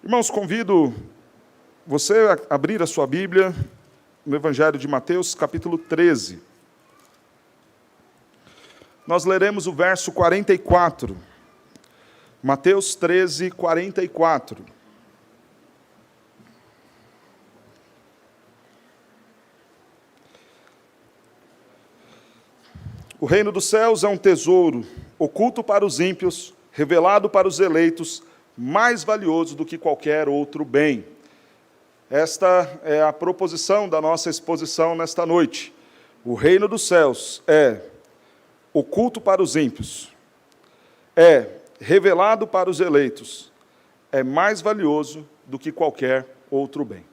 Irmãos, convido você a abrir a sua Bíblia no Evangelho de Mateus, capítulo 13. Nós leremos o verso 44. Mateus 13, 44. O reino dos céus é um tesouro oculto para os ímpios, revelado para os eleitos, mais valioso do que qualquer outro bem. Esta é a proposição da nossa exposição nesta noite. O reino dos céus é oculto para os ímpios, é revelado para os eleitos, é mais valioso do que qualquer outro bem.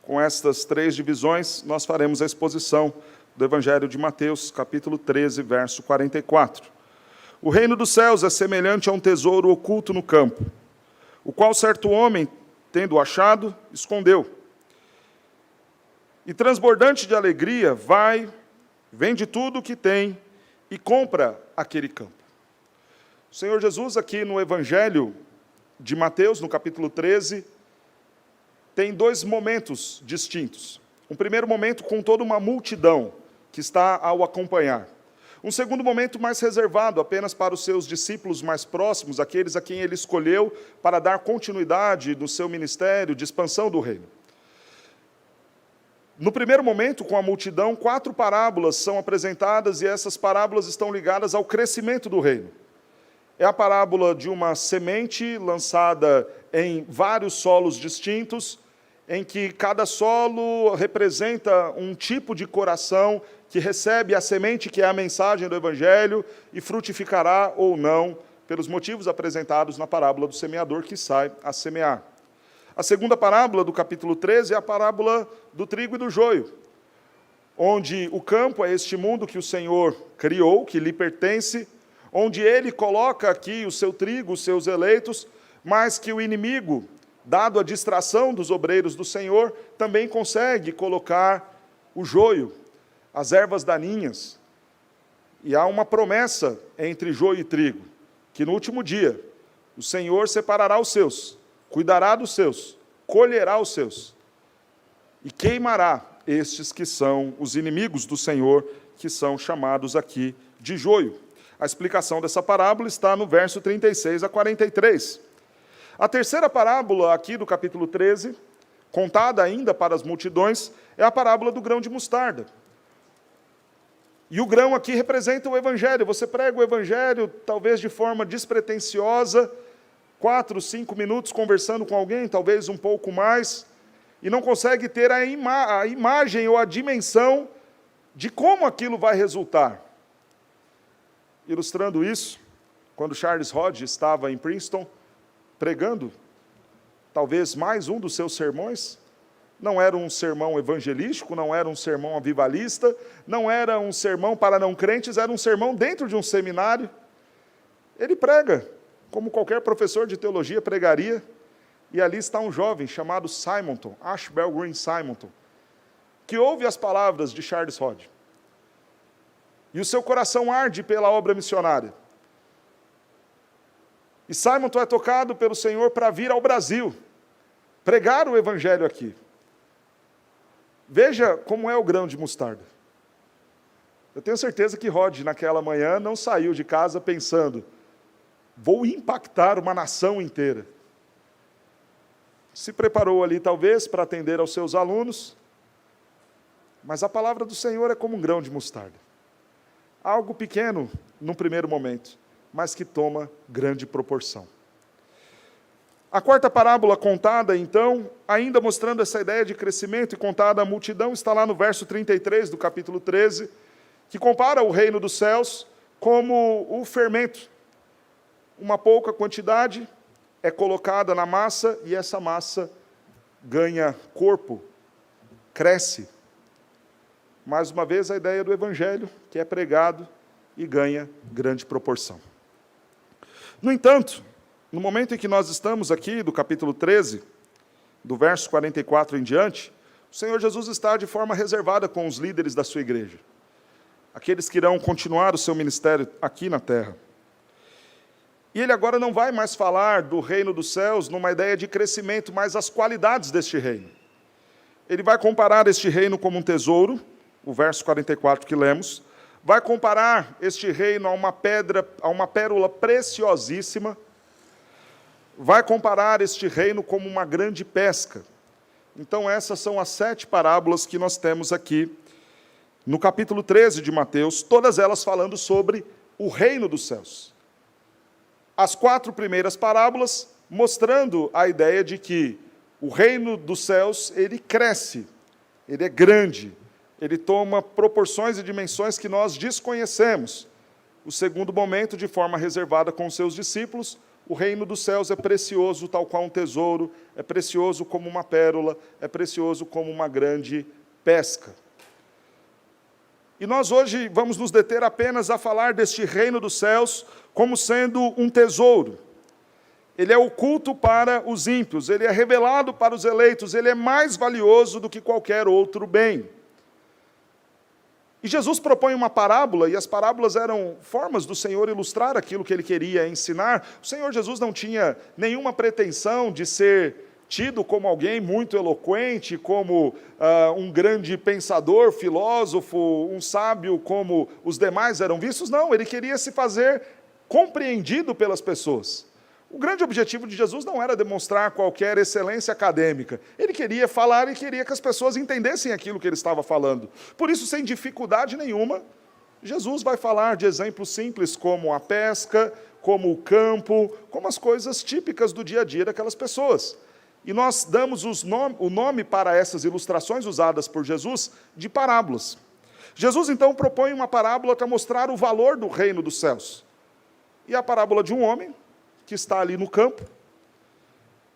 Com estas três divisões, nós faremos a exposição do Evangelho de Mateus, capítulo 13, verso 44. O reino dos céus é semelhante a um tesouro oculto no campo, o qual certo homem, tendo achado, escondeu. E transbordante de alegria, vende tudo o que tem e compra aquele campo. O Senhor Jesus, aqui no Evangelho de Mateus, no capítulo 13, tem dois momentos distintos. Um primeiro momento com toda uma multidão que está ao acompanhar. Um segundo momento mais reservado apenas para os seus discípulos mais próximos, aqueles a quem ele escolheu para dar continuidade no seu ministério de expansão do reino. No primeiro momento, com a multidão, 4 parábolas são apresentadas e essas parábolas estão ligadas ao crescimento do reino. É a parábola de uma semente lançada em vários solos distintos, em que cada solo representa um tipo de coração que recebe a semente que é a mensagem do Evangelho e frutificará ou não, pelos motivos apresentados na parábola do semeador que sai a semear. A segunda parábola do capítulo 13 é a parábola do trigo e do joio, onde o campo é este mundo que o Senhor criou, que lhe pertence, onde ele coloca aqui o seu trigo, os seus eleitos, mas que o inimigo, dado a distração dos obreiros do Senhor, também consegue colocar o joio, as ervas daninhas. E há uma promessa entre joio e trigo, que no último dia o Senhor separará os seus, cuidará dos seus, colherá os seus, e queimará estes que são os inimigos do Senhor, que são chamados aqui de joio. A explicação dessa parábola está no verso 36 a 43. A terceira parábola aqui do capítulo 13, contada ainda para as multidões, é a parábola do grão de mostarda. E o grão aqui representa o Evangelho. Você prega o Evangelho, talvez de forma despretensiosa, 4, 5 minutos conversando com alguém, talvez um pouco mais, e não consegue ter a imagem ou a dimensão de como aquilo vai resultar. Ilustrando isso, quando Charles Hodge estava em Princeton, pregando, talvez mais um dos seus sermões, não era um sermão evangelístico, não era um sermão avivalista, não era um sermão para não crentes, era um sermão dentro de um seminário. Ele prega, como qualquer professor de teologia pregaria, e ali está um jovem chamado Simonton, Ashbel Green Simonton, que ouve as palavras de Charles Hodge. E o seu coração arde pela obra missionária. E Simonton é tocado pelo Senhor para vir ao Brasil, pregar o Evangelho aqui. Veja como é o grão de mostarda. Eu tenho certeza que Hodge, naquela manhã, não saiu de casa pensando, vou impactar uma nação inteira. Se preparou ali, talvez, para atender aos seus alunos, mas a palavra do Senhor é como um grão de mostarda. Algo pequeno, num primeiro momento, mas que toma grande proporção. A quarta parábola contada, então, ainda mostrando essa ideia de crescimento e contada à multidão, está lá no verso 33 do capítulo 13, que compara o reino dos céus como o fermento. Uma pouca quantidade é colocada na massa e essa massa ganha corpo, cresce. Mais uma vez, a ideia do Evangelho, que é pregado e ganha grande proporção. No entanto, no momento em que nós estamos aqui, do capítulo 13, do verso 44 em diante, o Senhor Jesus está de forma reservada com os líderes da sua igreja, aqueles que irão continuar o seu ministério aqui na terra. E ele agora não vai mais falar do reino dos céus numa ideia de crescimento, mas as qualidades deste reino. Ele vai comparar este reino como um tesouro, o verso 44 que lemos, vai comparar este reino a uma pedra, a uma pérola preciosíssima, vai comparar este reino como uma grande pesca. Então essas são as 7 parábolas que nós temos aqui no capítulo 13 de Mateus, todas elas falando sobre o reino dos céus. As 4 primeiras parábolas mostrando a ideia de que o reino dos céus, ele cresce, ele é grande, ele toma proporções e dimensões que nós desconhecemos. O segundo momento, de forma reservada com os seus discípulos, o reino dos céus é precioso, tal qual um tesouro, é precioso como uma pérola, é precioso como uma grande pesca. E nós hoje vamos nos deter apenas a falar deste reino dos céus como sendo um tesouro. Ele é oculto para os ímpios, ele é revelado para os eleitos, ele é mais valioso do que qualquer outro bem. E Jesus propõe uma parábola, e as parábolas eram formas do Senhor ilustrar aquilo que ele queria ensinar. O Senhor Jesus não tinha nenhuma pretensão de ser tido como alguém muito eloquente, como um grande pensador, filósofo, um sábio como os demais eram vistos. Não, ele queria se fazer compreendido pelas pessoas. O grande objetivo de Jesus não era demonstrar qualquer excelência acadêmica. Ele queria falar e queria que as pessoas entendessem aquilo que ele estava falando. Por isso, sem dificuldade nenhuma, Jesus vai falar de exemplos simples como a pesca, como o campo, como as coisas típicas do dia a dia daquelas pessoas. E nós damos o nome para essas ilustrações usadas por Jesus de parábolas. Jesus, então, propõe uma parábola para mostrar o valor do reino dos céus. E a parábola de um homem que está ali no campo.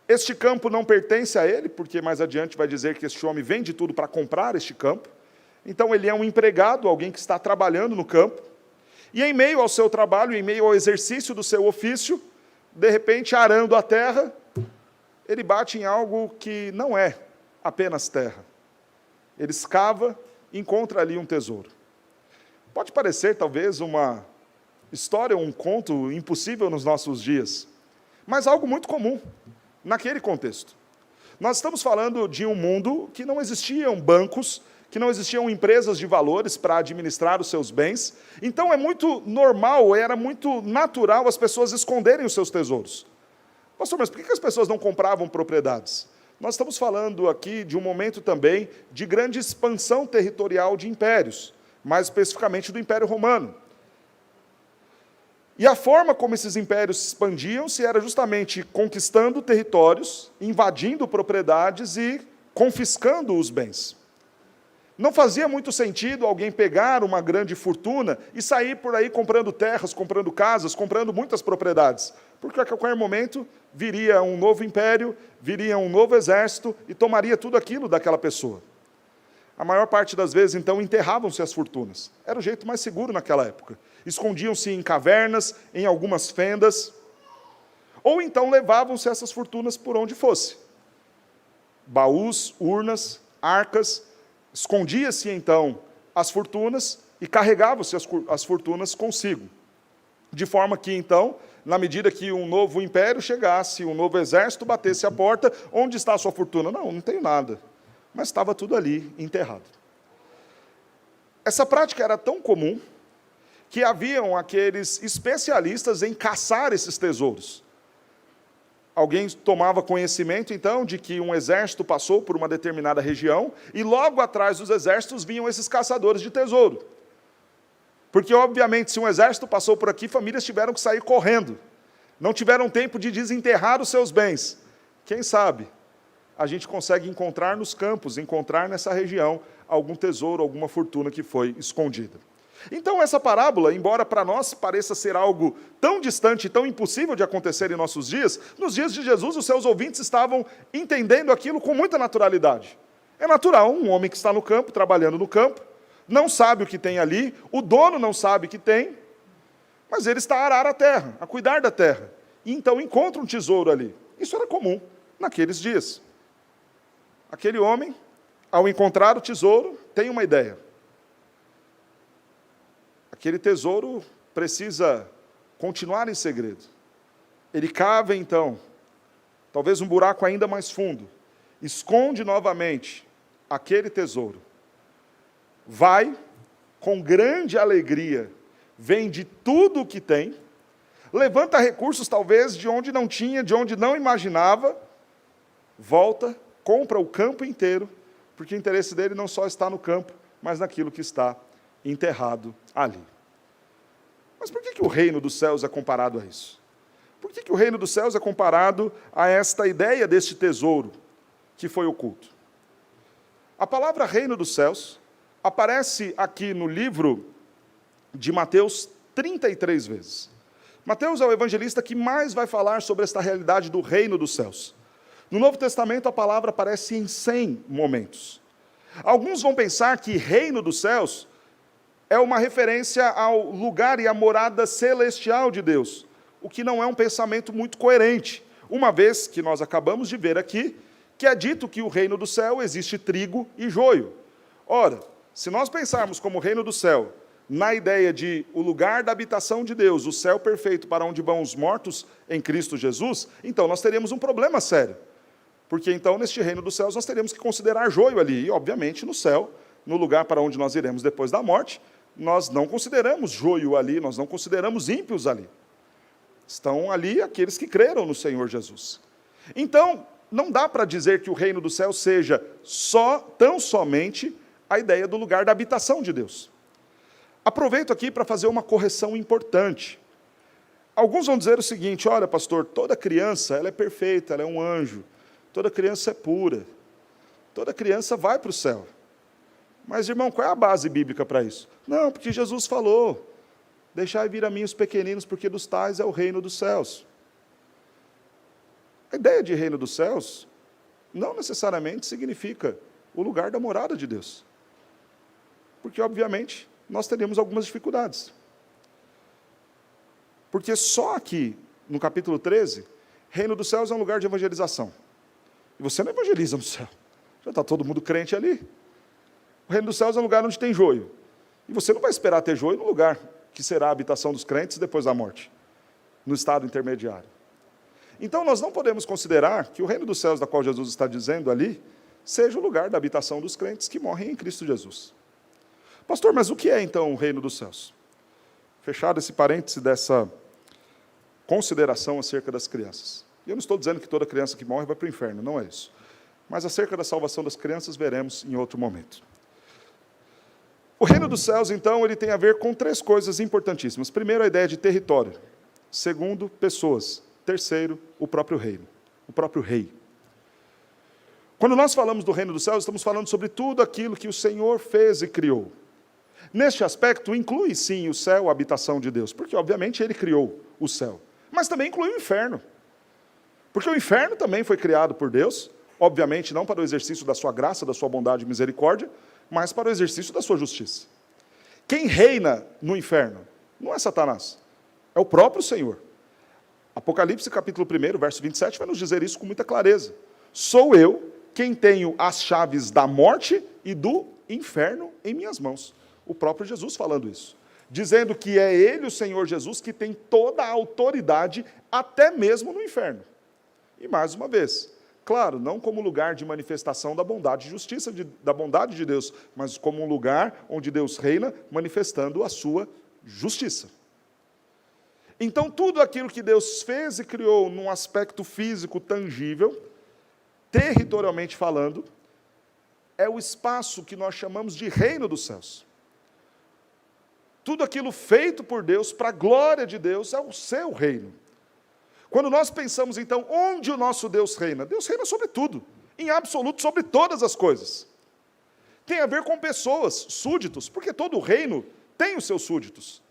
Este campo não pertence a ele, porque mais adiante vai dizer que este homem vende tudo para comprar este campo. Então ele é um empregado, alguém que está trabalhando no campo. E em meio ao seu trabalho, em meio ao exercício do seu ofício, de repente, arando a terra, ele bate em algo que não é apenas terra. Ele escava e encontra ali um tesouro. Pode parecer, talvez, uma história, um conto impossível nos nossos dias, mas algo muito comum naquele contexto. Nós estamos falando de um mundo que não existiam bancos, que não existiam empresas de valores para administrar os seus bens, então é muito normal, era muito natural as pessoas esconderem os seus tesouros. Pastor, mas por que as pessoas não compravam propriedades? Nós estamos falando aqui de um momento também de grande expansão territorial de impérios, mais especificamente do Império Romano. E a forma como esses impérios expandiam-se era justamente conquistando territórios, invadindo propriedades e confiscando os bens. Não fazia muito sentido alguém pegar uma grande fortuna e sair por aí comprando terras, comprando casas, comprando muitas propriedades, porque a qualquer momento viria um novo império, viria um novo exército e tomaria tudo aquilo daquela pessoa. A maior parte das vezes, então, enterravam-se as fortunas. Era o jeito mais seguro naquela época. Escondiam-se em cavernas, em algumas fendas, ou então levavam-se essas fortunas por onde fosse. Baús, urnas, arcas, escondia-se então as fortunas e carregavam-se as fortunas consigo. De forma que então, na medida que um novo império chegasse, um novo exército batesse a porta, onde está a sua fortuna? Não tenho nada. Mas estava tudo ali enterrado. Essa prática era tão comum que haviam aqueles especialistas em caçar esses tesouros. Alguém tomava conhecimento, então, de que um exército passou por uma determinada região e logo atrás dos exércitos vinham esses caçadores de tesouro. Porque, obviamente, se um exército passou por aqui, famílias tiveram que sair correndo. Não tiveram tempo de desenterrar os seus bens. Quem sabe a gente consegue encontrar nos campos, encontrar nessa região algum tesouro, alguma fortuna que foi escondida. Então essa parábola, embora para nós pareça ser algo tão distante, tão impossível de acontecer em nossos dias, nos dias de Jesus os seus ouvintes estavam entendendo aquilo com muita naturalidade. É natural, um homem que está no campo, trabalhando no campo, não sabe o que tem ali, o dono não sabe o que tem, mas ele está a arar a terra, a cuidar da terra, e então encontra um tesouro ali. Isso era comum naqueles dias. Aquele homem, ao encontrar o tesouro, tem uma ideia. Aquele tesouro precisa continuar em segredo. Ele cava então, talvez um buraco ainda mais fundo, esconde novamente aquele tesouro, vai com grande alegria, vende tudo o que tem, levanta recursos talvez de onde não tinha, de onde não imaginava, volta, compra o campo inteiro, porque o interesse dele não só está no campo, mas naquilo que está enterrado ali. Mas por que o reino dos céus é comparado a isso? Por que o reino dos céus é comparado a esta ideia deste tesouro que foi oculto? A palavra reino dos céus aparece aqui no livro de Mateus 33 vezes. Mateus é o evangelista que mais vai falar sobre esta realidade do reino dos céus. No Novo Testamento a palavra aparece em 100 momentos. Alguns vão pensar que reino dos céus é uma referência ao lugar e à morada celestial de Deus, o que não é um pensamento muito coerente, uma vez que nós acabamos de ver aqui que é dito que o reino do céu existe trigo e joio. Ora, se nós pensarmos como reino do céu, na ideia de o lugar da habitação de Deus, o céu perfeito para onde vão os mortos em Cristo Jesus, então nós teríamos um problema sério. Porque então, neste reino dos céus, nós teríamos que considerar joio ali. E, obviamente, no céu, no lugar para onde nós iremos depois da morte, nós não consideramos joio ali, nós não consideramos ímpios ali. Estão ali aqueles que creram no Senhor Jesus. Então, não dá para dizer que o reino do céu seja tão somente a ideia do lugar da habitação de Deus. Aproveito aqui para fazer uma correção importante. Alguns vão dizer o seguinte: olha, pastor, toda criança ela é perfeita, ela é um anjo, toda criança é pura, toda criança vai para o céu. Mas, irmão, qual é a base bíblica para isso? Não, porque Jesus falou: deixai vir a mim os pequeninos, porque dos tais é o reino dos céus. A ideia de reino dos céus não necessariamente significa o lugar da morada de Deus. Porque, obviamente, nós teríamos algumas dificuldades. Porque só aqui, no capítulo 13, reino dos céus é um lugar de evangelização. E você não evangeliza no céu. Já está todo mundo crente ali. O reino dos céus é um lugar onde tem joio. E você não vai esperar ter joio no lugar que será a habitação dos crentes depois da morte, no estado intermediário. Então, nós não podemos considerar que o reino dos céus, da qual Jesus está dizendo ali, seja o lugar da habitação dos crentes que morrem em Cristo Jesus. Pastor, mas o que é então o reino dos céus? Fechado esse parêntese dessa consideração acerca das crianças. E eu não estou dizendo que toda criança que morre vai para o inferno, não é isso. Mas acerca da salvação das crianças veremos em outro momento. O reino dos céus, então, ele tem a ver com 3 coisas importantíssimas. Primeiro, a ideia de território. Segundo, pessoas. Terceiro, o próprio reino, o próprio rei. Quando nós falamos do reino dos céus, estamos falando sobre tudo aquilo que o Senhor fez e criou. Neste aspecto, inclui sim o céu, a habitação de Deus, porque obviamente Ele criou o céu, mas também inclui o inferno. Porque o inferno também foi criado por Deus, obviamente não para o exercício da sua graça, da sua bondade e misericórdia, mas para o exercício da sua justiça. Quem reina no inferno não é Satanás, é o próprio Senhor. Apocalipse capítulo 1, verso 27, vai nos dizer isso com muita clareza. Sou eu quem tenho as chaves da morte e do inferno em minhas mãos. O próprio Jesus falando isso. Dizendo que é Ele, o Senhor Jesus, que tem toda a autoridade, até mesmo no inferno. E mais uma vez, claro, não como lugar de manifestação da bondade e justiça, da bondade de Deus, mas como um lugar onde Deus reina, manifestando a sua justiça. Então, tudo aquilo que Deus fez e criou num aspecto físico tangível, territorialmente falando, é o espaço que nós chamamos de reino dos céus. Tudo aquilo feito por Deus, para a glória de Deus, é o seu reino. Quando nós pensamos, então, onde o nosso Deus reina? Deus reina sobre tudo, em absoluto, sobre todas as coisas. Tem a ver com pessoas, súditos, porque todo reino tem os seus súditos.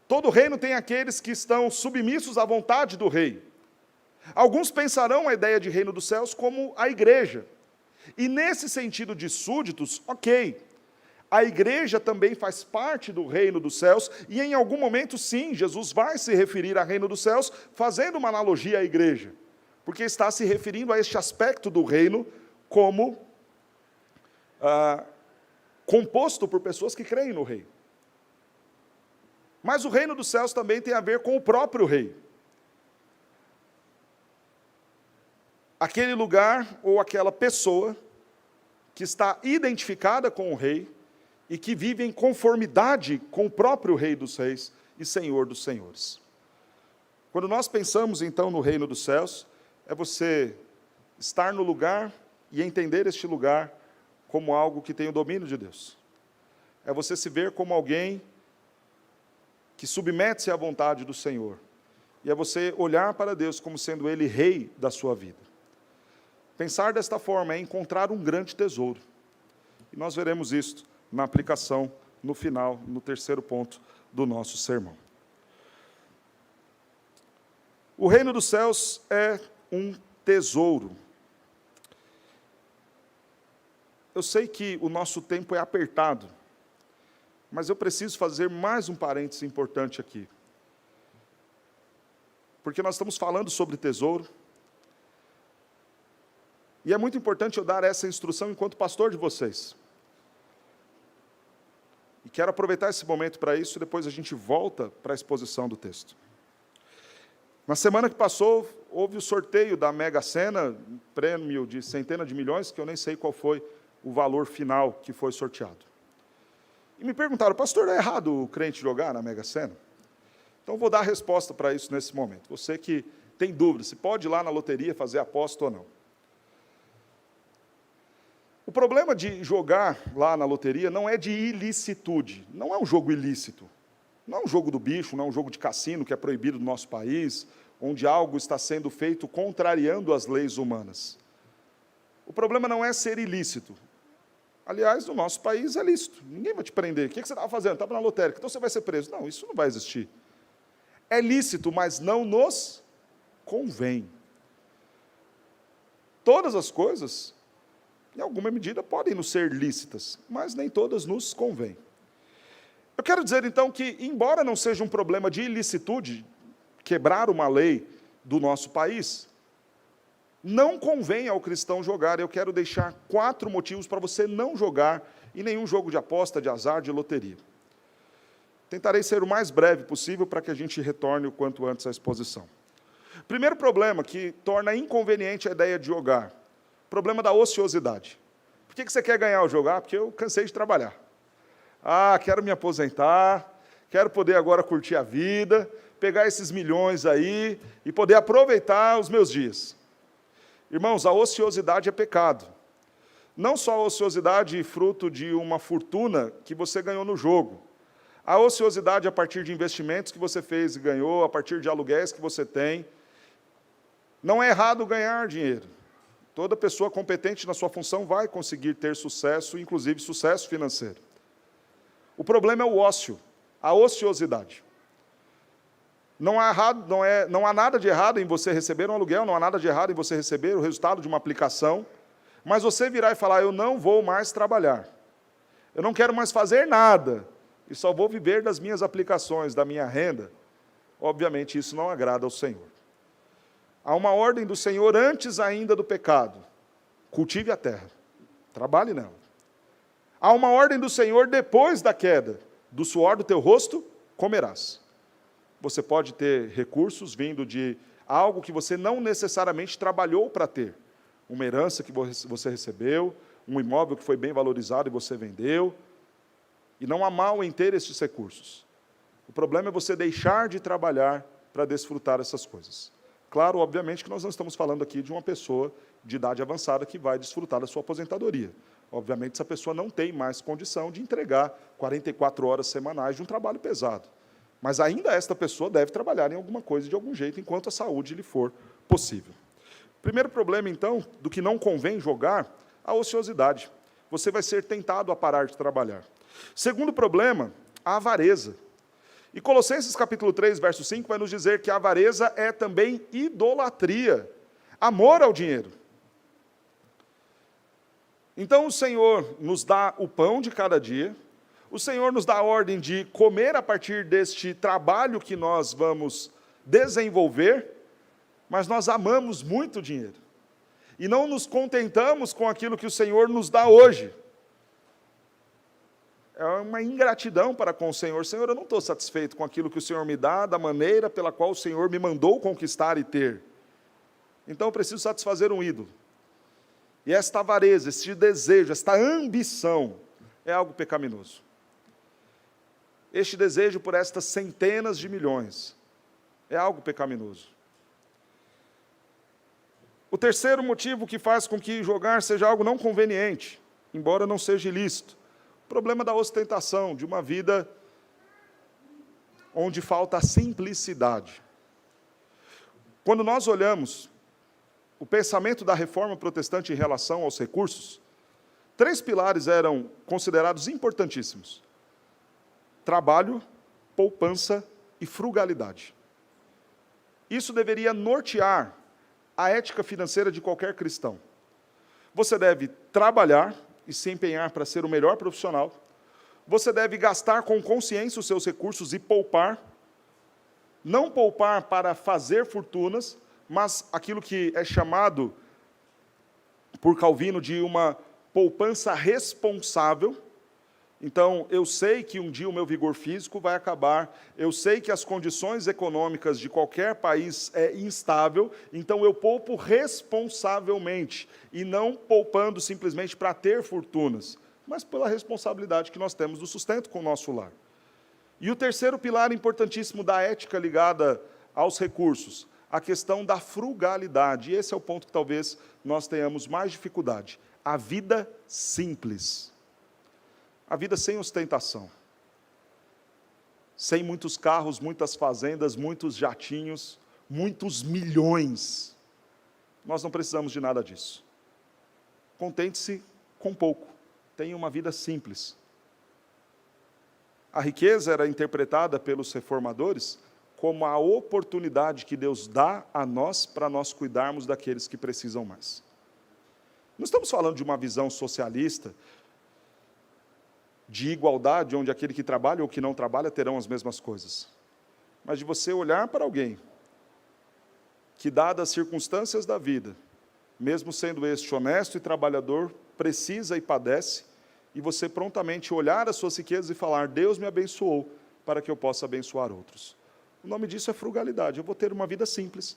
Todo reino tem aqueles que estão submissos à vontade do rei. Alguns pensarão a ideia de reino dos céus como a igreja. E nesse sentido de súditos, ok. A igreja também faz parte do reino dos céus, e em algum momento, sim, Jesus vai se referir a reino dos céus, fazendo uma analogia à igreja. Porque está se referindo a este aspecto do reino como composto por pessoas que creem no rei. Mas o reino dos céus também tem a ver com o próprio rei. aquele lugar ou aquela pessoa que está identificada com o rei e que vive em conformidade com o próprio Rei dos Reis e Senhor dos Senhores. Quando nós pensamos, então, no reino dos céus, é você estar no lugar e entender este lugar como algo que tem o domínio de Deus. É você se ver como alguém que submete-se à vontade do Senhor. E é você olhar para Deus como sendo Ele Rei da sua vida. Pensar desta forma é encontrar um grande tesouro. E nós veremos isto na aplicação, no final, no terceiro ponto do nosso sermão. O reino dos céus é um tesouro. Eu sei que o nosso tempo é apertado, mas eu preciso fazer mais um parênteses importante aqui. Porque nós estamos falando sobre tesouro, e é muito importante eu dar essa instrução enquanto pastor de vocês. E quero aproveitar esse momento para isso, e depois a gente volta para a exposição do texto. Na semana que passou, houve o sorteio da Mega Sena, um prêmio de centenas de milhões, que eu nem sei qual foi o valor final que foi sorteado. E me perguntaram, pastor, é errado o crente jogar na Mega Sena? Então, vou dar a resposta para isso nesse momento. Você que tem dúvida, se pode ir lá na loteria fazer aposta ou não. O problema de jogar lá na loteria não é de ilicitude, não é um jogo ilícito. Não é um jogo do bicho, não é um jogo de cassino que é proibido no nosso país, onde algo está sendo feito contrariando as leis humanas. O problema não é ser ilícito. Aliás, no nosso país é lícito, ninguém vai te prender. O que você estava fazendo? Estava na lotérica, então você vai ser preso. Não, isso não vai existir. É lícito, mas não nos convém. Todas as coisas, em alguma medida, podem nos ser lícitas, mas nem todas nos convêm. Eu quero dizer, então, que, embora não seja um problema de ilicitude, quebrar uma lei do nosso país, não convém ao cristão jogar. Eu quero deixar 4 motivos para você não jogar em nenhum jogo de aposta, de azar, de loteria. Tentarei ser o mais breve possível para que a gente retorne o quanto antes à exposição. Primeiro problema que torna inconveniente a ideia de jogar, problema da ociosidade. Por que você quer ganhar ou jogar? Porque eu cansei de trabalhar. Quero me aposentar, quero poder agora curtir a vida, pegar esses milhões aí e poder aproveitar os meus dias. Irmãos, a ociosidade é pecado. Não só a ociosidade fruto de uma fortuna que você ganhou no jogo. A ociosidade a partir de investimentos que você fez e ganhou, a partir de aluguéis que você tem. Não é errado ganhar dinheiro. Toda pessoa competente na sua função vai conseguir ter sucesso, inclusive sucesso financeiro. O problema é o ócio, a ociosidade. Não há nada de errado em você receber um aluguel, não há nada de errado em você receber o resultado de uma aplicação, mas você virar e falar, eu não vou mais trabalhar, eu não quero mais fazer nada, e só vou viver das minhas aplicações, da minha renda, obviamente isso não agrada ao Senhor. Há uma ordem do Senhor antes ainda do pecado, cultive a terra, trabalhe nela. Há uma ordem do Senhor depois da queda, do suor do teu rosto comerás. Você pode ter recursos vindo de algo que você não necessariamente trabalhou para ter. Uma herança que você recebeu, um imóvel que foi bem valorizado e você vendeu. E não há mal em ter esses recursos. O problema é você deixar de trabalhar para desfrutar essas coisas. Claro, obviamente, que nós não estamos falando aqui de uma pessoa de idade avançada que vai desfrutar da sua aposentadoria. Obviamente, essa pessoa não tem mais condição de entregar 44 horas semanais de um trabalho pesado. Mas ainda esta pessoa deve trabalhar em alguma coisa, de algum jeito, enquanto a saúde lhe for possível. Primeiro problema, então, do que não convém jogar, a ociosidade. Você vai ser tentado a parar de trabalhar. Segundo problema, a avareza. E Colossenses capítulo 3, verso 5, vai nos dizer que a avareza é também idolatria, amor ao dinheiro. Então o Senhor nos dá o pão de cada dia, o Senhor nos dá a ordem de comer a partir deste trabalho que nós vamos desenvolver, mas nós amamos muito o dinheiro. E não nos contentamos com aquilo que o Senhor nos dá hoje. É uma ingratidão para com o Senhor. Senhor, eu não estou satisfeito com aquilo que o Senhor me dá, da maneira pela qual o Senhor me mandou conquistar e ter. Então eu preciso satisfazer um ídolo. E esta avareza, este desejo, esta ambição é algo pecaminoso. Este desejo por estas centenas de milhões é algo pecaminoso. O terceiro motivo que faz com que jogar seja algo não conveniente, embora não seja ilícito, o problema da ostentação, de uma vida onde falta a simplicidade. Quando nós olhamos o pensamento da reforma protestante em relação aos recursos, 3 pilares eram considerados importantíssimos: trabalho, poupança e frugalidade. Isso deveria nortear a ética financeira de qualquer cristão. Você deve trabalhar e se empenhar para ser o melhor profissional. Você deve gastar com consciência os seus recursos e poupar. Não poupar para fazer fortunas, mas aquilo que é chamado por Calvino de uma poupança responsável. Então, eu sei que um dia o meu vigor físico vai acabar, eu sei que as condições econômicas de qualquer país é instável, então eu poupo responsavelmente, e não poupando simplesmente para ter fortunas, mas pela responsabilidade que nós temos do sustento com o nosso lar. E o terceiro pilar importantíssimo da ética ligada aos recursos, a questão da frugalidade, e esse é o ponto que talvez nós tenhamos mais dificuldade: a vida simples. A vida sem ostentação, sem muitos carros, muitas fazendas, muitos jatinhos, muitos milhões. Nós não precisamos de nada disso. Contente-se com pouco, tenha uma vida simples. A riqueza era interpretada pelos reformadores como a oportunidade que Deus dá a nós para nós cuidarmos daqueles que precisam mais. Não estamos falando de uma visão socialista, de igualdade, onde aquele que trabalha ou que não trabalha terão as mesmas coisas. Mas de você olhar para alguém que, dadas as circunstâncias da vida, mesmo sendo este honesto e trabalhador, precisa e padece, e você prontamente olhar as suas riquezas e falar: Deus me abençoou para que eu possa abençoar outros. O nome disso é frugalidade. Eu vou ter uma vida simples,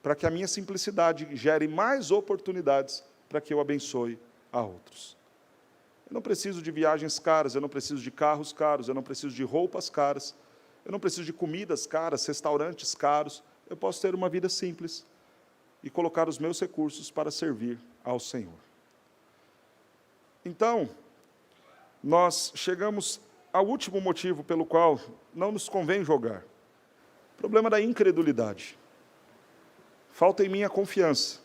para que a minha simplicidade gere mais oportunidades para que eu abençoe a outros. Eu não preciso de viagens caras, eu não preciso de carros caros, eu não preciso de roupas caras, eu não preciso de comidas caras, restaurantes caros. Eu posso ter uma vida simples e colocar os meus recursos para servir ao Senhor. Então, nós chegamos ao último motivo pelo qual não nos convém jogar. O problema da incredulidade. Falta em mim a confiança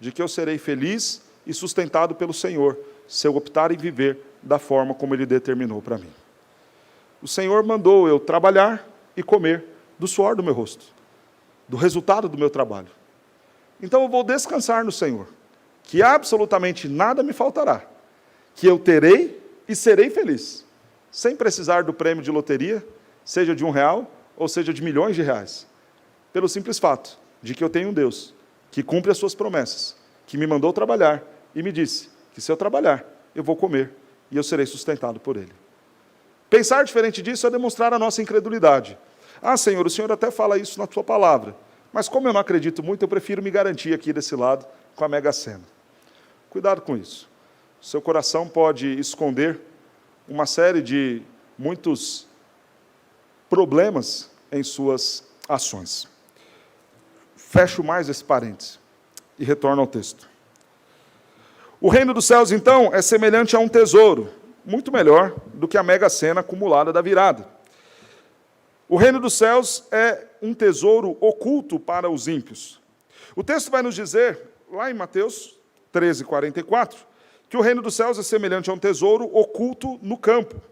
de que eu serei feliz e sustentado pelo Senhor, se eu optar em viver da forma como Ele determinou para mim. O Senhor mandou eu trabalhar e comer do suor do meu rosto, do resultado do meu trabalho. Então eu vou descansar no Senhor, que absolutamente nada me faltará, que eu terei e serei feliz, sem precisar do prêmio de loteria, seja de R$1 ou seja de milhões de reais, pelo simples fato de que eu tenho um Deus que cumpre as suas promessas, que me mandou trabalhar e me disse que se eu trabalhar, eu vou comer e eu serei sustentado por Ele. Pensar diferente disso é demonstrar a nossa incredulidade. Ah, Senhor, o Senhor até fala isso na Tua palavra, mas como eu não acredito muito, eu prefiro me garantir aqui desse lado com a Mega Sena. Cuidado com isso. Seu coração pode esconder uma série de muitos problemas em suas ações. Fecho mais esse parênteses e retorno ao texto. O reino dos céus, então, é semelhante a um tesouro, muito melhor do que a Mega Sena acumulada da virada. O reino dos céus é um tesouro oculto para os ímpios. O texto vai nos dizer, lá em Mateus 13:44, que o reino dos céus é semelhante a um tesouro oculto no campo.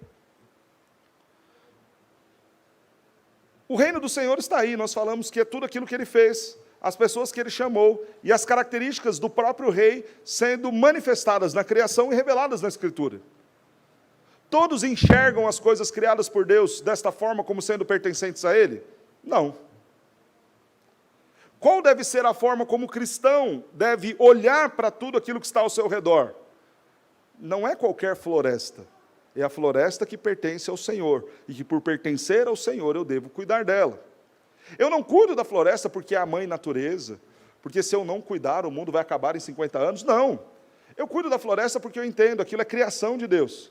O reino do Senhor está aí, nós falamos que é tudo aquilo que Ele fez, as pessoas que Ele chamou, e as características do próprio rei sendo manifestadas na criação e reveladas na Escritura. Todos enxergam as coisas criadas por Deus desta forma como sendo pertencentes a Ele? Não. Qual deve ser a forma como o cristão deve olhar para tudo aquilo que está ao seu redor? Não é qualquer floresta, é a floresta que pertence ao Senhor, e que por pertencer ao Senhor eu devo cuidar dela. Eu não cuido da floresta porque é a mãe natureza, Porque se eu não cuidar, o mundo vai acabar em 50 anos? Não. Eu cuido da floresta porque eu entendo, aquilo é criação de Deus.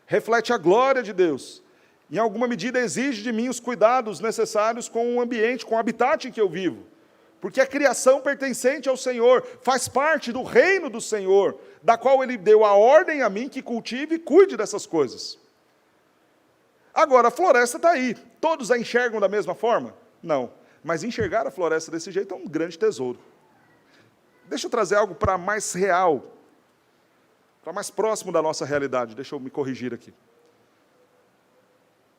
Reflete a glória de Deus. Em alguma medida exige de mim os cuidados necessários com o ambiente, com o habitat em que eu vivo. Porque a criação pertencente ao Senhor, faz parte do reino do Senhor, da qual Ele deu a ordem a mim que cultive e cuide dessas coisas. Agora, a floresta está aí. Todos a enxergam da mesma forma? Não. Mas enxergar a floresta desse jeito é um grande tesouro. Deixa eu trazer algo para mais real, para mais próximo da nossa realidade. Deixa eu me corrigir aqui.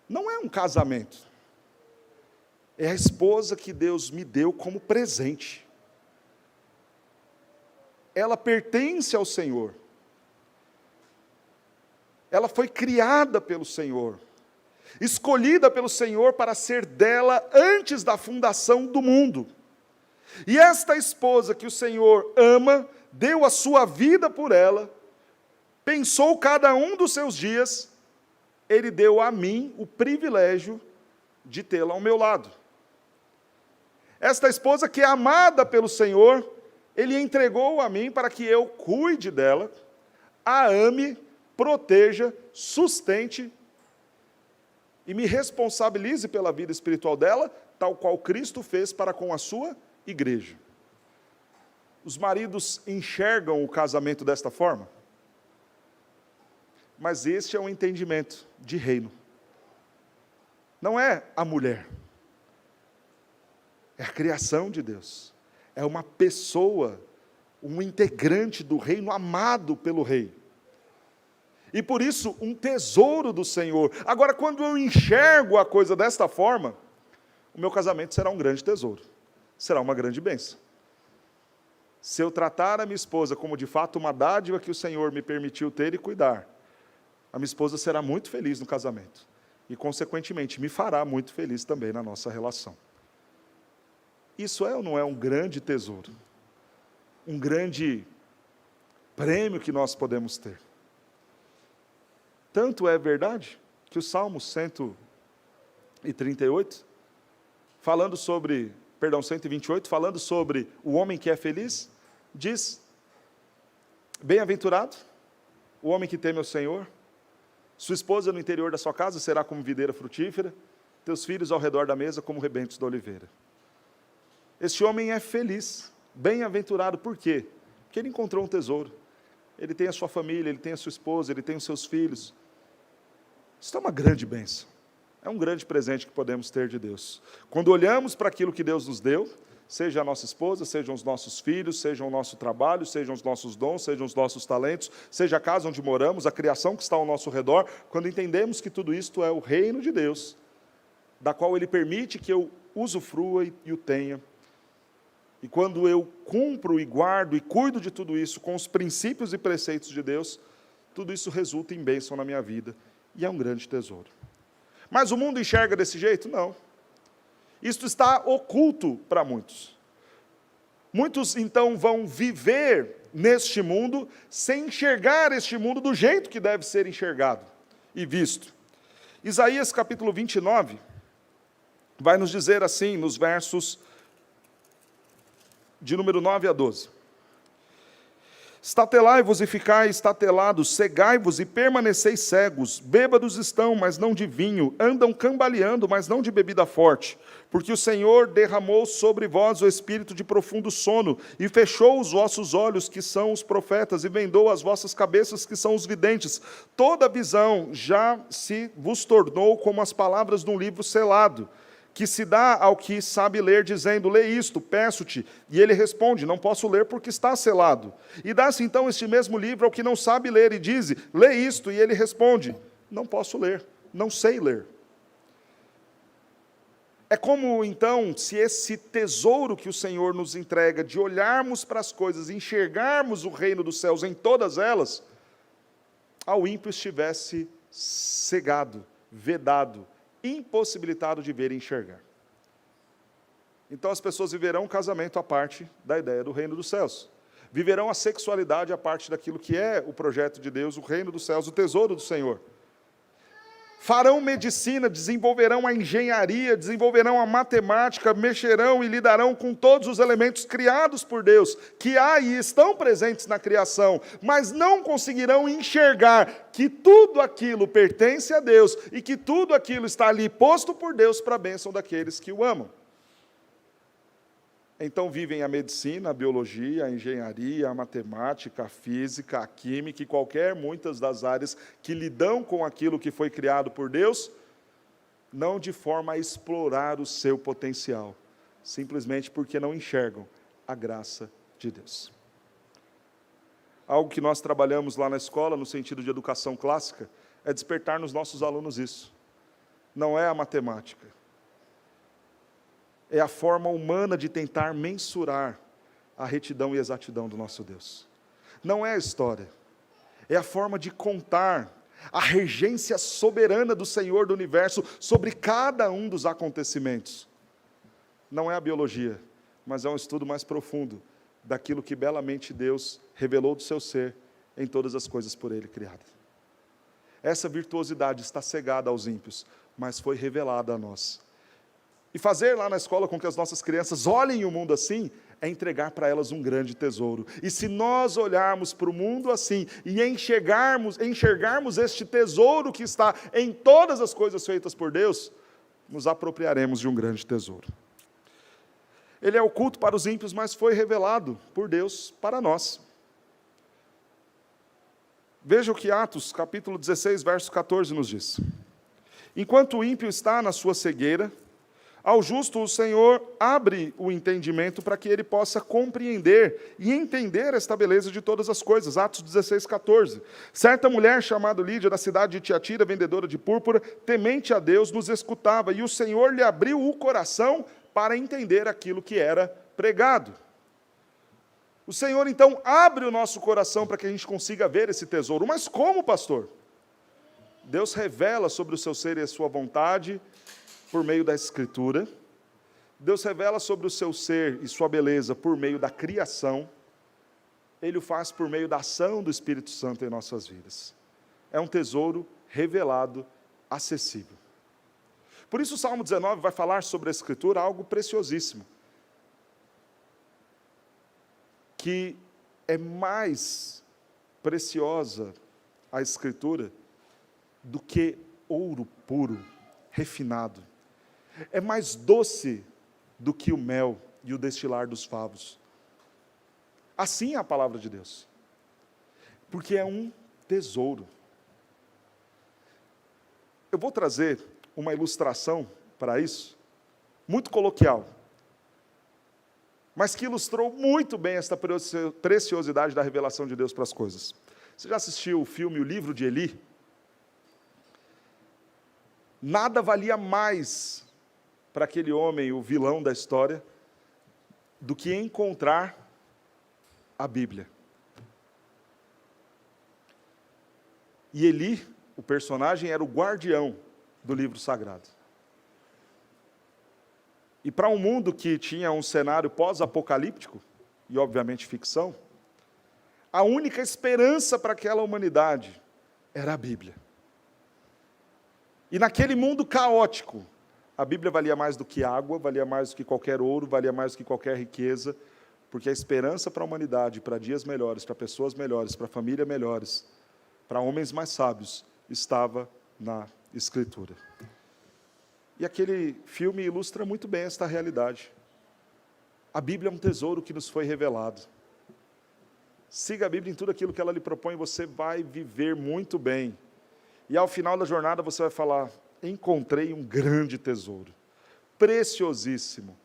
Não é um casamento. É a esposa que Deus me deu como presente. Ela pertence ao Senhor. Ela foi criada pelo Senhor. Escolhida pelo Senhor para ser dela antes da fundação do mundo. E esta esposa que o Senhor ama, deu a sua vida por ela, pensou cada um dos seus dias, Ele deu a mim o privilégio de tê-la ao meu lado. Esta esposa que é amada pelo Senhor, Ele entregou a mim para que eu cuide dela, a ame, proteja, sustente e me responsabilize pela vida espiritual dela, tal qual Cristo fez para com a sua igreja. Os maridos enxergam o casamento desta forma? Mas este é um entendimento de reino. Não é a mulher. É a criação de Deus. É uma pessoa, um integrante do reino amado pelo rei. E por isso, um tesouro do Senhor. Agora, quando eu enxergo a coisa desta forma, o meu casamento será um grande tesouro. Será uma grande bênção. Se eu tratar a minha esposa como de fato uma dádiva que o Senhor me permitiu ter e cuidar, a minha esposa será muito feliz no casamento. E, consequentemente, me fará muito feliz também na nossa relação. Isso é ou não é um grande tesouro? Um grande prêmio que nós podemos ter. Tanto é verdade que o Salmo 138, 128, falando sobre o homem que é feliz, diz: bem-aventurado o homem que teme ao Senhor, sua esposa no interior da sua casa será como videira frutífera, teus filhos ao redor da mesa como rebentos da oliveira. Este homem é feliz, bem-aventurado, por quê? Porque ele encontrou um tesouro. Ele tem a sua família, ele tem a sua esposa, ele tem os seus filhos. Isso é uma grande bênção. É um grande presente que podemos ter de Deus. Quando olhamos para aquilo que Deus nos deu, seja a nossa esposa, sejam os nossos filhos, seja o nosso trabalho, sejam os nossos dons, sejam os nossos talentos, seja a casa onde moramos, a criação que está ao nosso redor, quando entendemos que tudo isto é o reino de Deus, da qual Ele permite que eu usufrua e o tenha, e quando eu cumpro e guardo e cuido de tudo isso com os princípios e preceitos de Deus, tudo isso resulta em bênção na minha vida, e é um grande tesouro. Mas o mundo enxerga desse jeito? Não. Isto está oculto para muitos. Muitos, então, vão viver neste mundo sem enxergar este mundo do jeito que deve ser enxergado e visto. Isaías capítulo 29 vai nos dizer assim, nos versos de número 9 a 12. Estatelai-vos e ficai estatelados, cegai-vos e permaneceis cegos, bêbados estão, mas não de vinho, andam cambaleando, mas não de bebida forte, porque o Senhor derramou sobre vós o espírito de profundo sono, e fechou os vossos olhos, que são os profetas, e vendou as vossas cabeças, que são os videntes. Toda visão já se vos tornou como as palavras de um livro selado, que se dá ao que sabe ler, dizendo: lê isto, peço-te. E ele responde: não posso ler porque está selado. E dá-se então este mesmo livro ao que não sabe ler, e diz: lê isto. E ele responde: não posso ler, não sei ler. É como então, se esse tesouro que o Senhor nos entrega, de olharmos para as coisas, enxergarmos o reino dos céus em todas elas, ao ímpio estivesse cegado, vedado, impossibilitado de ver e enxergar. Então as pessoas viverão um casamento à parte da ideia do reino dos céus. Viverão a sexualidade à parte daquilo que é o projeto de Deus, o reino dos céus, o tesouro do Senhor. farão medicina, desenvolverão a engenharia, desenvolverão a matemática, mexerão e lidarão com todos os elementos criados por Deus, que há e estão presentes na criação, mas não conseguirão enxergar que tudo aquilo pertence a Deus e que tudo aquilo está ali posto por Deus para a bênção daqueles que o amam. Então vivem a medicina, a biologia, a engenharia, a matemática, a física, a química e muitas das áreas que lidam com aquilo que foi criado por Deus, não de forma a explorar o seu potencial, simplesmente porque não enxergam a graça de Deus. Algo que nós trabalhamos lá na escola, no sentido de educação clássica, é despertar nos nossos alunos isso. Não é a matemática. É a forma humana de tentar mensurar a retidão e exatidão do nosso Deus. Não é a história. É a forma de contar a regência soberana do Senhor do universo sobre cada um dos acontecimentos. Não é a biologia, mas é um estudo mais profundo daquilo que belamente Deus revelou do seu ser em todas as coisas por Ele criadas. Essa virtuosidade está cegada aos ímpios, mas foi revelada a nós. E fazer lá na escola com que as nossas crianças olhem o mundo assim, é entregar para elas um grande tesouro. E se nós olharmos para o mundo assim, e enxergarmos este tesouro que está em todas as coisas feitas por Deus, nos apropriaremos de um grande tesouro. Ele é oculto para os ímpios, mas foi revelado por Deus para nós. Veja o que Atos, capítulo 16, verso 14 nos diz. Enquanto o ímpio está na sua cegueira, ao justo o Senhor abre o entendimento para que ele possa compreender e entender esta beleza de todas as coisas. Atos 16, 14. Certa mulher chamada Lídia, da cidade de Tiatira, vendedora de púrpura, temente a Deus, nos escutava, e o Senhor lhe abriu o coração para entender aquilo que era pregado. O Senhor, então, abre o nosso coração para que a gente consiga ver esse tesouro. Mas como, pastor? Deus revela sobre o seu ser e a sua vontade, por meio da Escritura. Deus revela sobre o seu ser e sua beleza por meio da criação. Ele o faz por meio da ação do Espírito Santo em nossas vidas. É um tesouro revelado, acessível. Por isso o Salmo 19 vai falar sobre a Escritura algo preciosíssimo, que é mais preciosa a Escritura do que ouro puro, refinado. É mais doce do que o mel e o destilar dos favos. Assim é a palavra de Deus. Porque é um tesouro. Eu vou trazer uma ilustração para isso, muito coloquial, mas que ilustrou muito bem esta preciosidade da revelação de Deus para as coisas. Você já assistiu o filme O Livro de Eli? Nada valia mais para aquele homem, o vilão da história, do que encontrar a Bíblia. E Eli, o personagem, era o guardião do livro sagrado. E para um mundo que tinha um cenário pós-apocalíptico, e obviamente ficção, a única esperança para aquela humanidade era a Bíblia. E naquele mundo caótico, a Bíblia valia mais do que água, valia mais do que qualquer ouro, valia mais do que qualquer riqueza, porque a esperança para a humanidade, para dias melhores, para pessoas melhores, para famílias melhores, para homens mais sábios, estava na Escritura. E aquele filme ilustra muito bem esta realidade. A Bíblia é um tesouro que nos foi revelado. Siga a Bíblia em tudo aquilo que ela lhe propõe, você vai viver muito bem. E ao final da jornada você vai falar: encontrei um grande tesouro, preciosíssimo,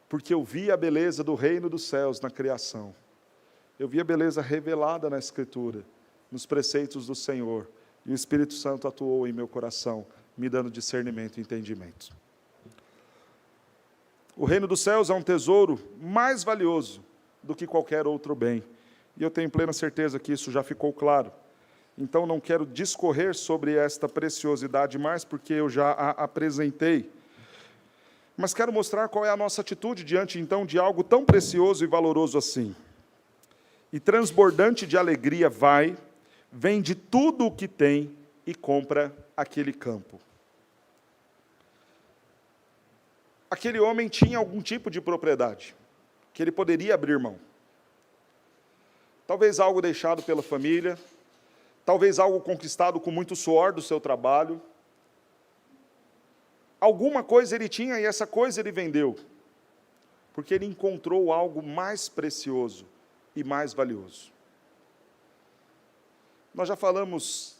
porque eu vi a beleza do reino dos céus na criação, eu vi a beleza revelada na Escritura, nos preceitos do Senhor, e o Espírito Santo atuou em meu coração, me dando discernimento e entendimento. O reino dos céus é um tesouro mais valioso do que qualquer outro bem, e eu tenho plena certeza que isso já ficou claro. Então não quero discorrer sobre esta preciosidade mais, porque eu já a apresentei. Mas quero mostrar qual é a nossa atitude diante, então, de algo tão precioso e valoroso assim. E transbordante de alegria vem de tudo o que tem e compra aquele campo. Aquele homem tinha algum tipo de propriedade que ele poderia abrir mão. Talvez algo deixado pela família, talvez algo conquistado com muito suor do seu trabalho. Alguma coisa ele tinha e essa coisa ele vendeu, porque ele encontrou algo mais precioso e mais valioso. Nós já falamos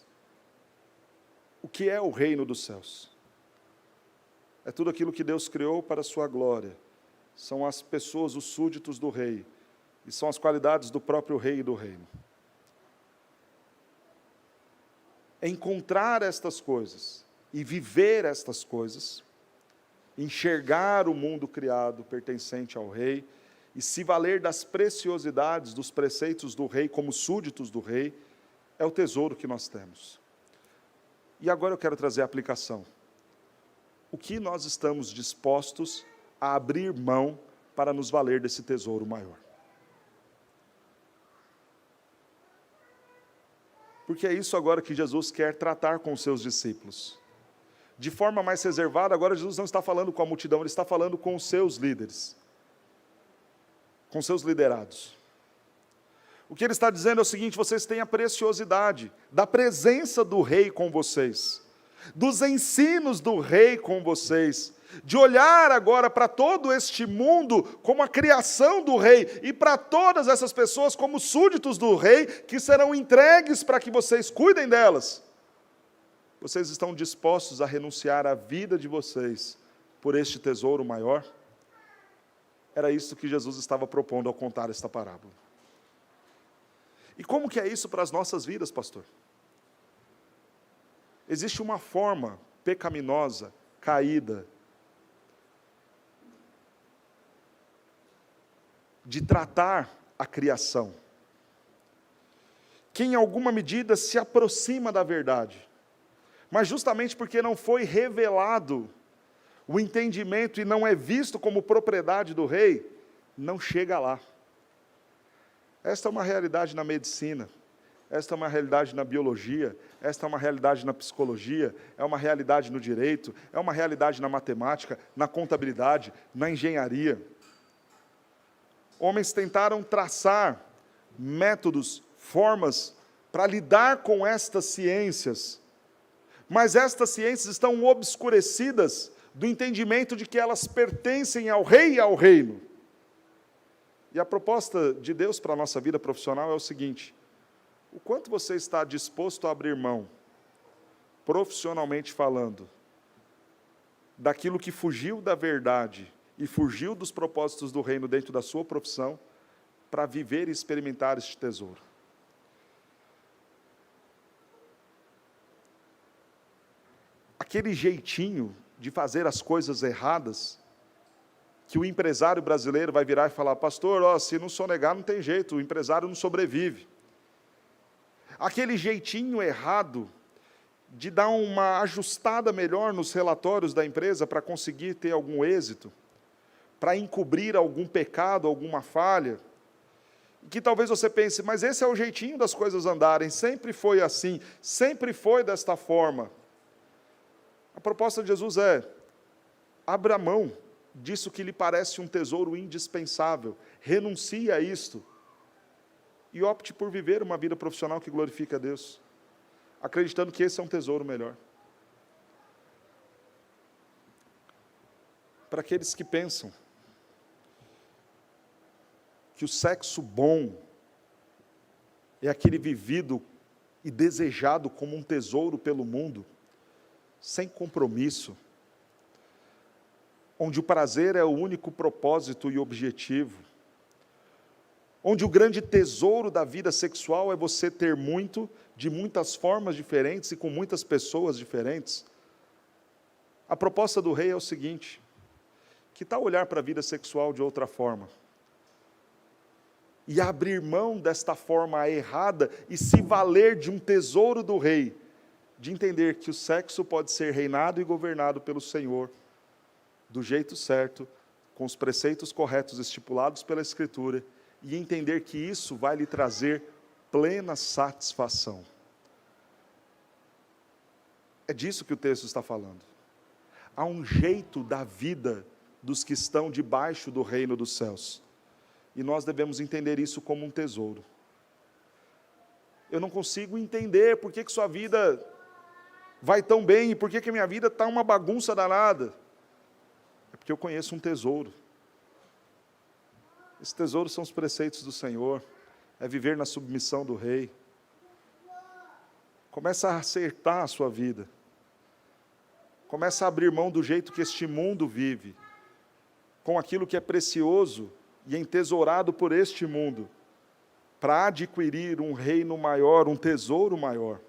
o que é o reino dos céus. É tudo aquilo que Deus criou para a sua glória. São as pessoas, os súditos do rei, e são as qualidades do próprio rei e do reino. Encontrar estas coisas e viver estas coisas, enxergar o mundo criado pertencente ao rei e se valer das preciosidades, dos preceitos do rei como súditos do rei, é o tesouro que nós temos. E agora eu quero trazer a aplicação. O que nós estamos dispostos a abrir mão para nos valer desse tesouro maior? Porque é isso agora que Jesus quer tratar com os seus discípulos. De forma mais reservada, agora Jesus não está falando com a multidão, ele está falando com os seus líderes, com seus liderados. O que ele está dizendo é o seguinte: vocês têm a preciosidade da presença do rei com vocês, dos ensinos do rei com vocês, de olhar agora para todo este mundo como a criação do rei, e para todas essas pessoas como súditos do rei, que serão entregues para que vocês cuidem delas. Vocês estão dispostos a renunciar à vida de vocês por este tesouro maior? Era isso que Jesus estava propondo ao contar esta parábola. E como que é isso para as nossas vidas, pastor? Existe uma forma pecaminosa, caída, de tratar a criação, que em alguma medida se aproxima da verdade, mas justamente porque não foi revelado o entendimento e não é visto como propriedade do rei, não chega lá. Esta é uma realidade na medicina, esta é uma realidade na biologia, esta é uma realidade na psicologia, é uma realidade no direito, é uma realidade na matemática, na contabilidade, na engenharia. Homens tentaram traçar métodos, formas para lidar com estas ciências, mas estas ciências estão obscurecidas do entendimento de que elas pertencem ao rei e ao reino. E a proposta de Deus para a nossa vida profissional é o seguinte: o quanto você está disposto a abrir mão, profissionalmente falando, daquilo que fugiu da verdade e fugiu dos propósitos do reino dentro da sua profissão, para viver e experimentar este tesouro. Aquele jeitinho de fazer as coisas erradas, que o empresário brasileiro vai virar e falar: pastor, se não sonegar não tem jeito, o empresário não sobrevive. Aquele jeitinho errado de dar uma ajustada melhor nos relatórios da empresa para conseguir ter algum êxito, para encobrir algum pecado, alguma falha, que talvez você pense: mas esse é o jeitinho das coisas andarem, sempre foi assim, sempre foi desta forma. A proposta de Jesus é: abra mão disso que lhe parece um tesouro indispensável, renuncie a isto, e opte por viver uma vida profissional que glorifica a Deus, acreditando que esse é um tesouro melhor. Para aqueles que pensam que o sexo bom é aquele vivido e desejado como um tesouro pelo mundo, sem compromisso, onde o prazer é o único propósito e objetivo, onde o grande tesouro da vida sexual é você ter muito, de muitas formas diferentes e com muitas pessoas diferentes. A proposta do rei é o seguinte: que tal olhar para a vida sexual de outra forma? E abrir mão desta forma errada e se valer de um tesouro do rei, de entender que o sexo pode ser reinado e governado pelo Senhor, do jeito certo, com os preceitos corretos estipulados pela Escritura, e entender que isso vai lhe trazer plena satisfação. É disso que o texto está falando. Há um jeito da vida dos que estão debaixo do reino dos céus. E nós devemos entender isso como um tesouro. Eu não consigo entender por que sua vida vai tão bem e por que a minha vida está uma bagunça danada. É porque eu conheço um tesouro. Esse tesouro são os preceitos do Senhor, é viver na submissão do Rei. Começa a acertar a sua vida. Começa a abrir mão do jeito que este mundo vive, com aquilo que é precioso e entesourado por este mundo, para adquirir um reino maior, um tesouro maior,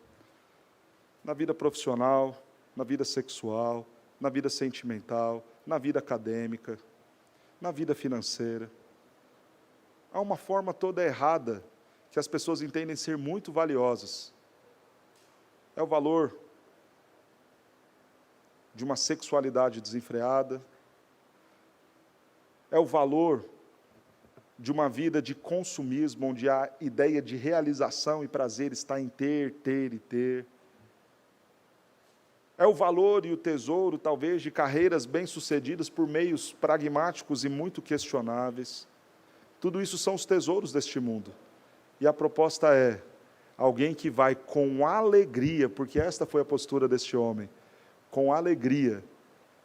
na vida profissional, na vida sexual, na vida sentimental, na vida acadêmica, na vida financeira. Há uma forma toda errada que as pessoas entendem ser muito valiosas. É o valor de uma sexualidade desenfreada, é o valor de uma vida de consumismo, onde a ideia de realização e prazer está em ter, ter e ter. É o valor e o tesouro, talvez, de carreiras bem-sucedidas por meios pragmáticos e muito questionáveis. Tudo isso são os tesouros deste mundo. E a proposta é alguém que vai com alegria, porque esta foi a postura deste homem, com alegria,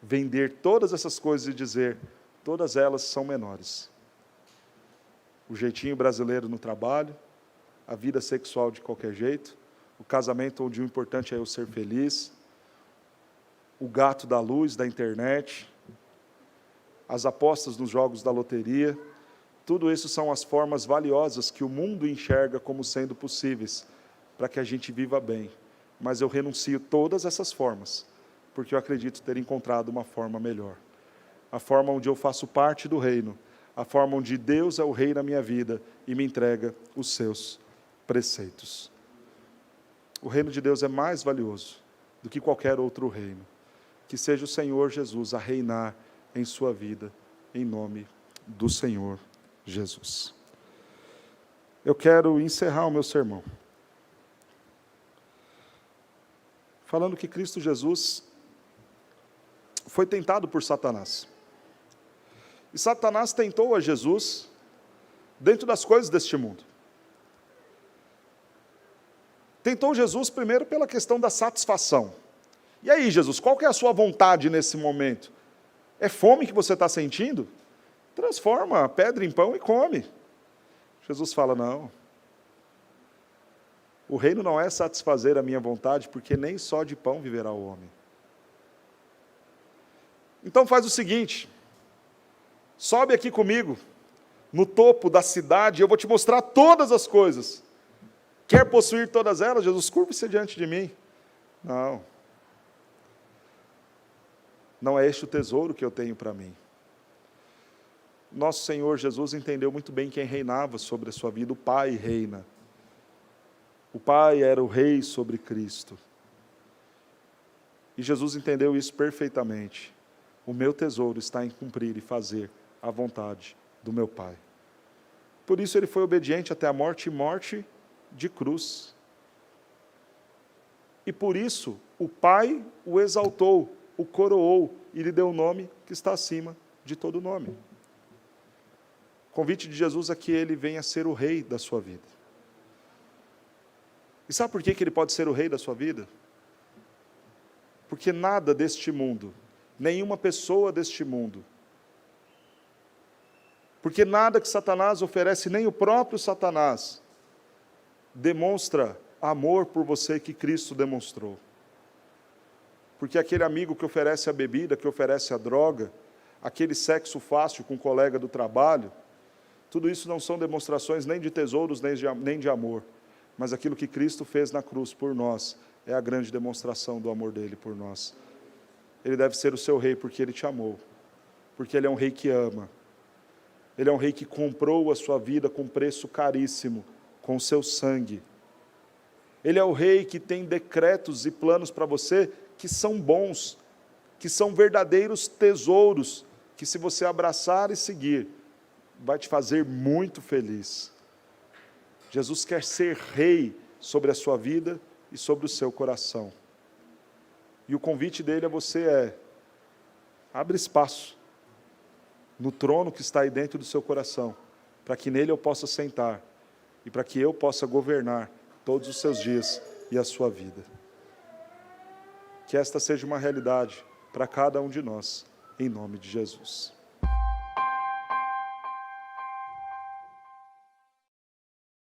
vender todas essas coisas e dizer, todas elas são menores. O jeitinho brasileiro no trabalho, a vida sexual de qualquer jeito, o casamento onde o importante é eu ser feliz, o gato da luz, da internet, as apostas nos jogos da loteria, tudo isso são as formas valiosas que o mundo enxerga como sendo possíveis para que a gente viva bem. Mas eu renuncio todas essas formas, porque eu acredito ter encontrado uma forma melhor. A forma onde eu faço parte do reino, a forma onde Deus é o rei na minha vida e me entrega os seus preceitos. O reino de Deus é mais valioso do que qualquer outro reino. Que seja o Senhor Jesus a reinar em sua vida, em nome do Senhor Jesus. Eu quero encerrar o meu sermão falando que Cristo Jesus foi tentado por Satanás. E Satanás tentou a Jesus dentro das coisas deste mundo. Tentou Jesus primeiro pela questão da satisfação. E aí, Jesus, qual que é a sua vontade nesse momento? É fome que você está sentindo? Transforma a pedra em pão e come. Jesus fala, não. O reino não é satisfazer a minha vontade, porque nem só de pão viverá o homem. Então faz o seguinte, sobe aqui comigo, no topo da cidade, e eu vou te mostrar todas as coisas. Quer possuir todas elas? Jesus, curve-se diante de mim. Não. Não é este o tesouro que eu tenho para mim. Nosso Senhor Jesus entendeu muito bem quem reinava sobre a sua vida. O Pai reina. O Pai era o rei sobre Cristo. E Jesus entendeu isso perfeitamente. O meu tesouro está em cumprir e fazer a vontade do meu Pai. Por isso ele foi obediente até a morte, e morte de cruz. E por isso o Pai o exaltou, o coroou e lhe deu o nome que está acima de todo nome. O convite de Jesus é que ele venha ser o rei da sua vida. E sabe por que ele pode ser o rei da sua vida? Porque nada deste mundo, nenhuma pessoa deste mundo, porque nada que Satanás oferece, nem o próprio Satanás, demonstra amor por você que Cristo demonstrou. Porque aquele amigo que oferece a bebida, que oferece a droga, aquele sexo fácil com um colega do trabalho, tudo isso não são demonstrações nem de tesouros, nem de amor. Mas aquilo que Cristo fez na cruz por nós, é a grande demonstração do amor dele por nós. Ele deve ser o seu rei porque ele te amou. Porque ele é um rei que ama. Ele é um rei que comprou a sua vida com preço caríssimo, com o seu sangue. Ele é o rei que tem decretos e planos para você que são bons, que são verdadeiros tesouros, que se você abraçar e seguir, vai te fazer muito feliz. Jesus quer ser rei sobre a sua vida e sobre o seu coração. E o convite dele a você é: abre espaço no trono que está aí dentro do seu coração, para que nele eu possa sentar e para que eu possa governar todos os seus dias e a sua vida. Que esta seja uma realidade para cada um de nós, em nome de Jesus.